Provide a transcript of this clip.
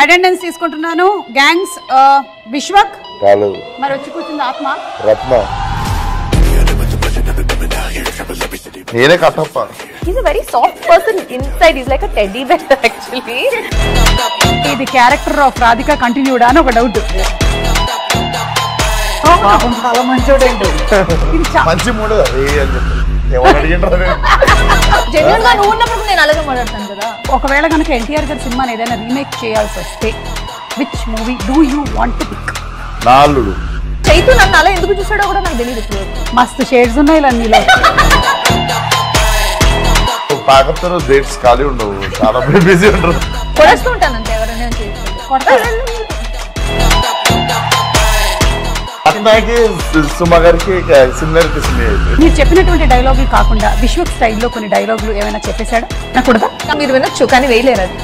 Attendance తీసుకుంటున్నాను. Gangs Vishwak రాలేదు. మరి వచ్చి కూర్చుంది ఆత్మ రత్న. నేనే Kattappa. He's a very soft person inside. He's like a teddy bear actually. ఇది క్యారెక్టర్ ఆఫ్ రాధిక కంటిన్యూడా అని ఒక డౌట్. చాలా మంచోడు ఏంటి మంచి మూడు అని చెప్పి ఎవరు అడిగింటారు. జెన్యూన్ గా నువ్వు ఉన్నప్పుడు నేను అలాగే మాట్లాడతాను కదా. ఒకవేళ కనుక ఎన్టీఆర్ గారి సినిమాని ఏదైనా రీమేక్ చేయాల్సి వస్తే which movie do you want to pick? నాలుగు. చైతు నన్ను అలా ఎందుకు చూసాడో కూడా నాకు తెలియదు ఇప్పుడు. మస్తు షేడ్స్ ఉన్నాయి అన్నిలో. పాకత్తరు డేట్స్ ఖాళీ ఉండవు, చాలా బిజీ ఉంటారు. కొడేస్తూ ఉంటాను అంతే ఎవరైనా రత్నాకి సుమ గారికి సిమిలారిటీస్ ఉన్నాయి. మీరు చెప్పినటువంటి డైలాగులు కాకుండా విశ్వక్ స్టైల్లో కొన్ని డైలాగులు ఏమైనా చెప్పేశాడా? నాకు కూడా మీరు వినొచ్చు కానీ వేయలేరు అది.